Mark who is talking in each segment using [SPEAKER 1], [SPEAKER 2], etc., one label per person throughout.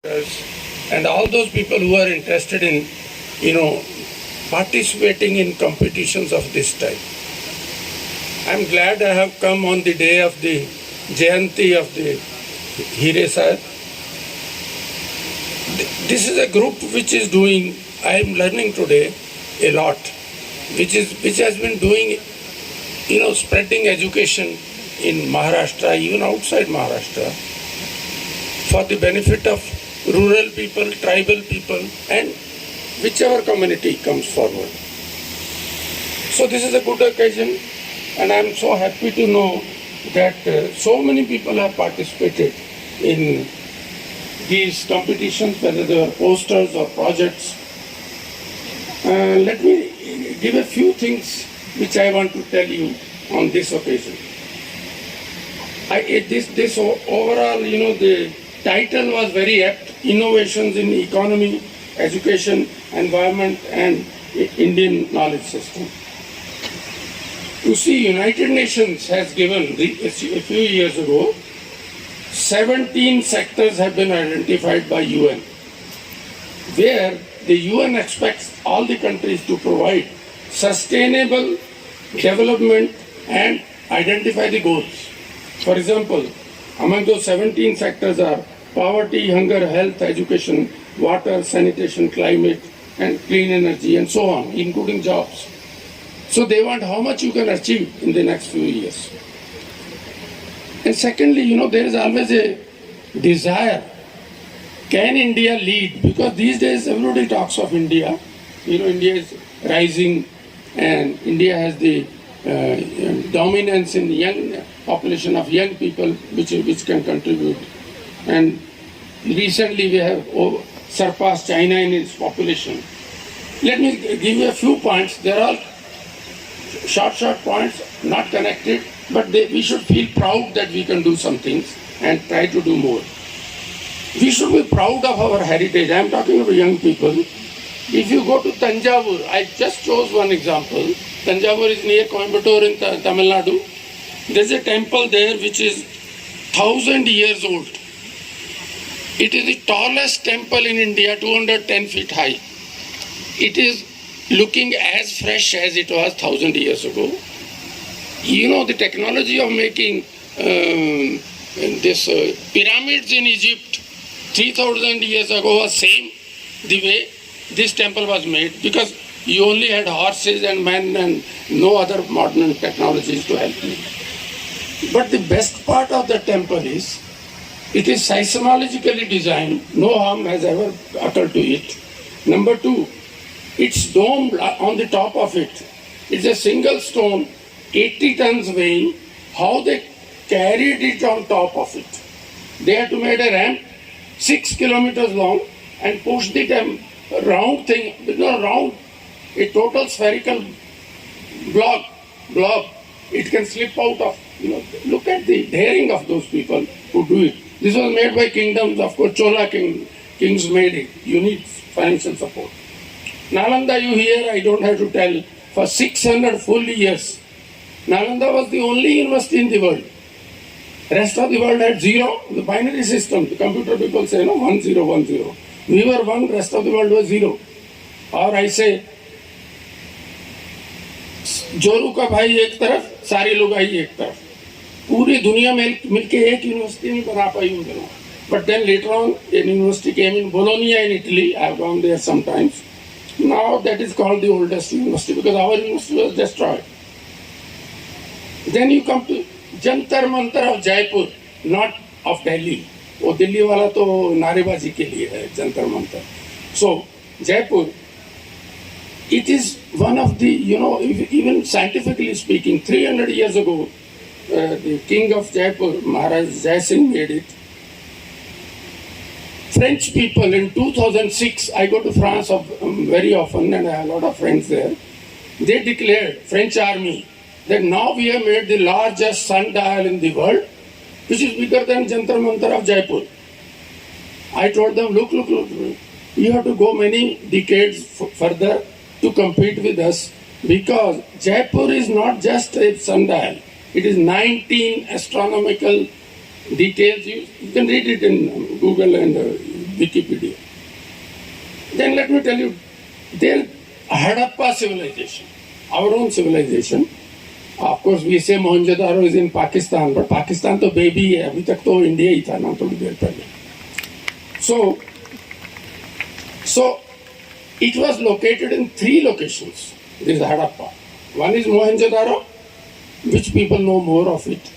[SPEAKER 1] and all those people who are interested in, participating in competitions of this type. I'm glad I have come on the day of the Jayanti of the Hiray sir. This is a group which is doing, I am learning today a lot, which has been doing, spreading education in Maharashtra, even outside Maharashtra, for the benefit of rural people, tribal people, and whichever community comes forward. So this is a good occasion, and I am so happy to know that so many people have participated in these competitions, whether they were posters or projects. Let me give a few things which I want to tell you on this occasion. This overall, the title was very apt: Innovations in Economy, Education, Environment, and Indian Knowledge System. You see, United Nations has given a few years ago 17 sectors have been identified by UN, where the UN expects all the countries to provide sustainable development and identify the goals. For example, among those 17 sectors are poverty, hunger, health, education, water, sanitation, climate, and clean energy, and so on, including jobs. So they want how much you can achieve in the next few years. And secondly, there is always a desire. Can India lead? Because these days everybody talks of India. India is rising, and India has the dominance in young population of young people which can contribute. And recently we have surpassed China in its population. Let me give you a few points. They're all short points, not connected, but we should feel proud that we can do some things and try to do more. We should be proud of our heritage. I am talking about young people. If you go to Tanjavur, I just chose one example. Tanjavur is near Coimbatore in Tamil Nadu. There's a temple there which is 1,000 years old. It is the tallest temple in India, 210 feet high. It is looking as fresh as it was 1,000 years ago. The technology of making pyramids in Egypt 3,000 years ago was same the way this temple was made, because you only had horses and men and no other modern technologies to help you. But the best part of the temple is it is seismologically designed. No harm has ever occurred to it. Number two, it's domed on the top of it. It's a single stone, 80 tons weighing. How they carried it on top of it? They had to make a ramp 6 kilometers long and push the round thing, a total spherical blob. It can slip out of, look at the daring of those people who do it. This was made by kingdoms, of course, Chola kings made it. You need financial support. Nalanda, you hear, I don't have to tell, for 600 full years, Nalanda was the only university in the world. Rest of the world had zero, the binary system. The computer people say, 1 0 1 0. We were one, rest of the world was zero. Or I say, जोरू का भाई एक तरफ, सारी लोग आई एक तरफ. पूरी दुनिया में मिलके एक यूनिवर्सिटी नहीं बना पाई उन दिनों. But then later on, a university came in Bologna in Italy. I have gone there sometimes. Now that is called the oldest university because our university was destroyed. Then you come to Jantar Mantar of Jaipur, not of Delhi. वो दिल्ली वाला तो नारेबाजी के लिए है Jantar Mantar. So Jaipur, it is one of the, even scientifically speaking, 300 years ago, the king of Jaipur, Maharaj Jai Singh, made it. French people in 2006, I go to France very often and I have a lot of friends there. They declared, French army, that now we have made the largest sundial in the world, which is bigger than Jantar Mantar of Jaipur. I told them, look, you have to go many decades further to compete with us, because Jaipur is not just a sundial. It is 19 astronomical details. You can read it in Google and Wikipedia. Then let me tell you, their Harappa civilization, our own civilization. Of course, we say Mohenjo-daro is in Pakistan, but Pakistan to baby hai. Abhi tak to India hi tha na thodi der pehle. So it was located in 3 locations. This Harappa. One is Mohenjo-daro, which people know more of it.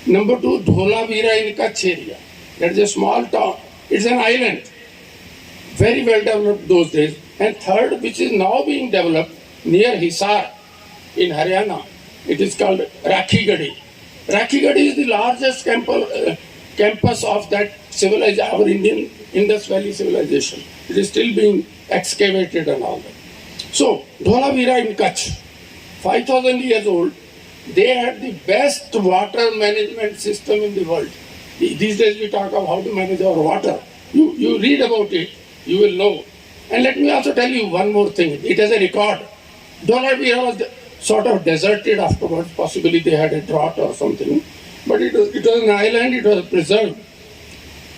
[SPEAKER 1] Number 2, Dholavira in Kutch area. That is a small town. It's an island. Very well developed those days. And third, which is now being developed near Hisar in Haryana. It is called Rakhigadi. Rakhigadi is the largest campus of that civilization, our Indian Indus Valley civilization. It is still being excavated and all that. So, Dholavira in Kutch, 5,000 years old, they had the best water management system in the world. These days we talk of how to manage our water. You read about it, you will know. And let me also tell you one more thing. It has a record. Dholavira was sort of deserted afterwards. Possibly they had a drought or something. But it was an island, it was preserved.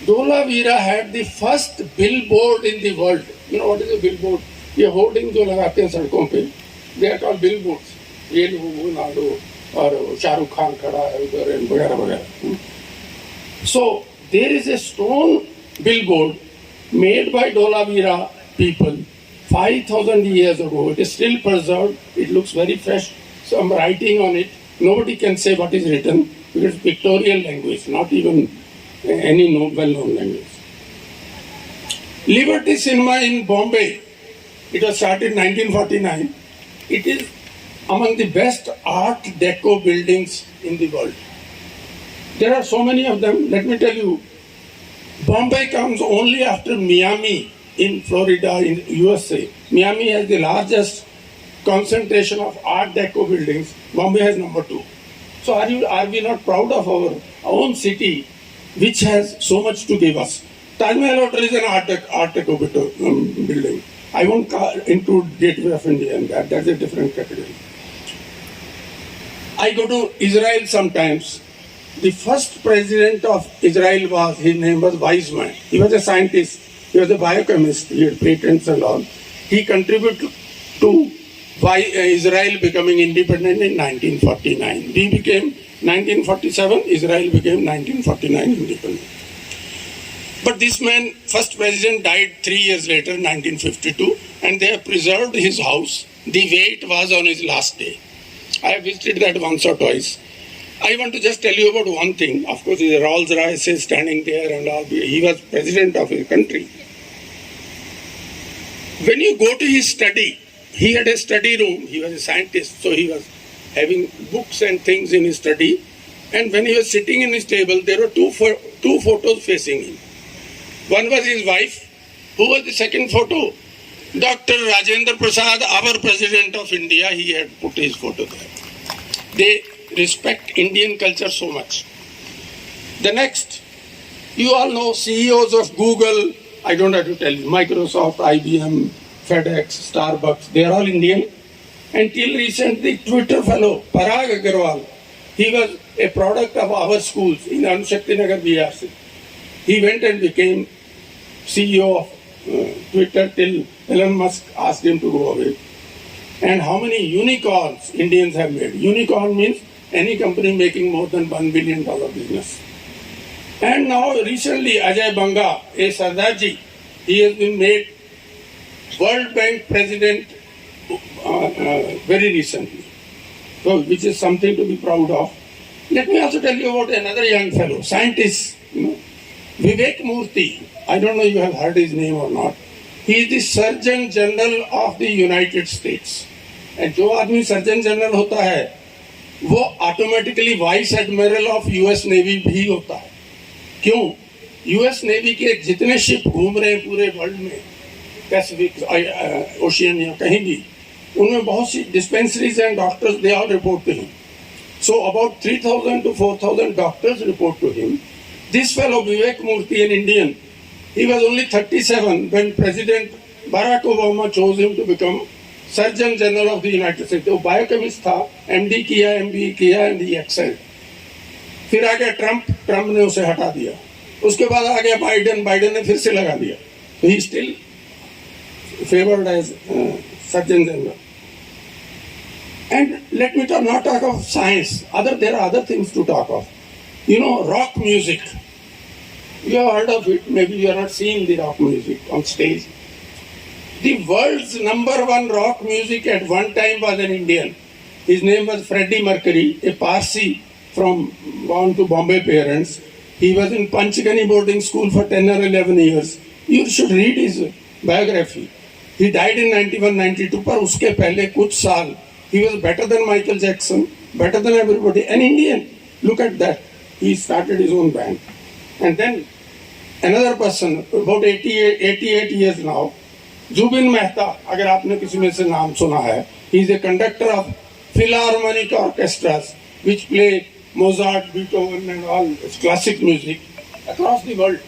[SPEAKER 1] Dholavira had the first billboard in the world. You know what is a billboard? ये hoarding जो लगाते हैं सड़कों पे, they are called billboards. ये लोगों ना लो और शाहरुख खान खड़ा है उधर वगैरह वगैरह. So there is a stone billboard made by Dholavira people 5,000 years ago. It is still preserved. It looks very fresh. Some writing on it. Nobody can say what is written because it's pictorial language, not even any well-known language. Liberty Cinema in Bombay. It was started in 1949. It is among the best art deco buildings in the world. There are so many of them. Let me tell you, Bombay comes only after Miami in Florida, in USA. Miami has the largest concentration of art deco buildings. Bombay has number 2. So are we not proud of our own city, which has so much to give us? Taj Mahal Hotel is an art deco building. I won't include Gateway of India in that. That's a different category. I go to Israel sometimes. The first president of Israel his name was Weizmann. He was a scientist. He was a biochemist. He had patents and all. He contributed to Israel becoming independent in 1949. We became 1947. Israel became 1949 independent. But this man, first president, died 3 years later, 1952, and they have preserved his house the way it was on his last day. I have visited that once or twice. I want to just tell you about one thing. Of course, the Rolls Royce is standing there and all. He was president of his country. When you go to his study, he had a study room. He was a scientist, so he was having books and things in his study. And when he was sitting in his table, there were two photos facing him. One was his wife. Who was the second photo? Dr. Rajendra Prasad, our president of India, he had put his photo there. They respect Indian culture so much. The next, you all know CEOs of Google, I don't have to tell you, Microsoft, IBM, FedEx, Starbucks, they are all Indian. Until recently, Twitter fellow, Parag Agarwal, he was a product of our schools in Anushakti Nagar, BRC. He went and became CEO of Twitter till Elon Musk asked him to go away. And how many unicorns Indians have made? Unicorn means any company making more than $1 billion business. And now recently Ajay Banga, a Sardarji, he has been made World Bank president very recently. So, which is something to be proud of. Let me also tell you about another young fellow, scientist, Vivek Murthy. I don't know if you have heard his name or not. He is the Surgeon General of the United States. And जो आदमी Surgeon General होता है, वो automatically Vice Admiral of US Navy भी होता है. क्यों? US Navy के जितने शिप घूम रहे हैं पूरे वर्ल्ड में, पैसिफिक, ओशियन या कहीं भी, उनमें बहुत सी dispensaries and doctors, they all report to him. So about 3,000 to 4,000 doctors report to him. This fellow Vivek Murthy, an Indian, he was only 37 when President Barack Obama chose him to become Surgeon General of the United States. वो biochemist था, MD किया, MBA किया, and he excelled. फिर आ गया Trump ने उसे हटा दिया. उसके बाद आ गया बाइडेन ने फिर से लगा दिया. He still favored as Surgeon General. And let me not talk of science. There are other things to talk of. You know, rock music. You have heard of it. Maybe you are not seeing the rock music on stage. The world's #1 rock music at one time was an Indian. His name was Freddie Mercury, a Parsi born to Bombay parents. He was in Panchgani boarding school for 10 or 11 years. You should read his biography. He died in 91-92, पर उसके पहले कुछ साल he was better than Michael Jackson, better than everybody. An Indian, look at that. He started his own band. And then another person, about 88 years now, Zubin Mehta, अगर आपने किसी में से नाम सुना है, he is a conductor of philharmonic orchestras which play Mozart, Beethoven and all classic music across the world.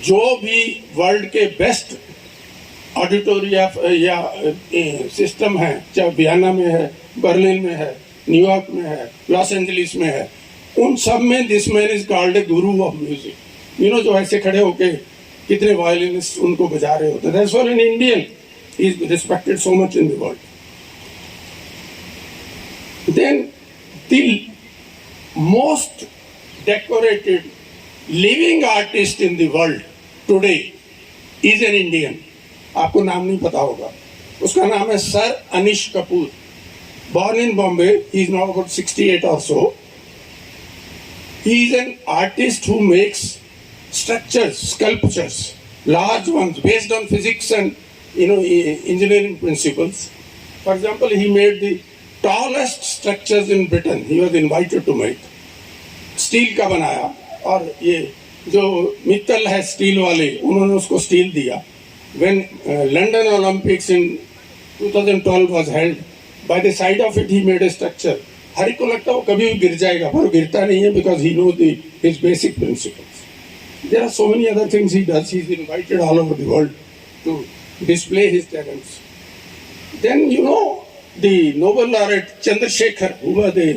[SPEAKER 1] जो भी वर्ल्ड के बेस्ट ऑडिटोरिया या सिस्टम है, चाहे वियना में है, बर्लिन में है, न्यूयॉर्क में है, लॉस एंजलिस में है, उन सब में this man is called a Guru of music. You know, जो ऐसे खड़े होके कितने वायलिनिस्ट उनको बजा रहे होते हैं. That's why an Indian is respected so much in the world. Then the most decorated living artist in the world today is an Indian. आपको नाम नहीं पता होगा. उसका नाम है sir Anish Kapoor. Born in Bombay, he is now about 68 or so. He is an artist who makes structures, sculptures, large ones based on physics and engineering principles. For example, he made the tallest structures in Britain. He was invited to make. Steel का बनाया, और ये जो मित्तल है steel वाले, उन्होंने उसको steel दिया. When London Olympics in 2012 was held, by the side of it he made a structure. हर एक को लगता है वो कभी भी गिर जाएगा, पर गिरता नहीं है, because he knows his basic principles. There are so many other things he does. He is invited all over the world to display his talents. Then the Nobel laureate Chandrasekhar, who was the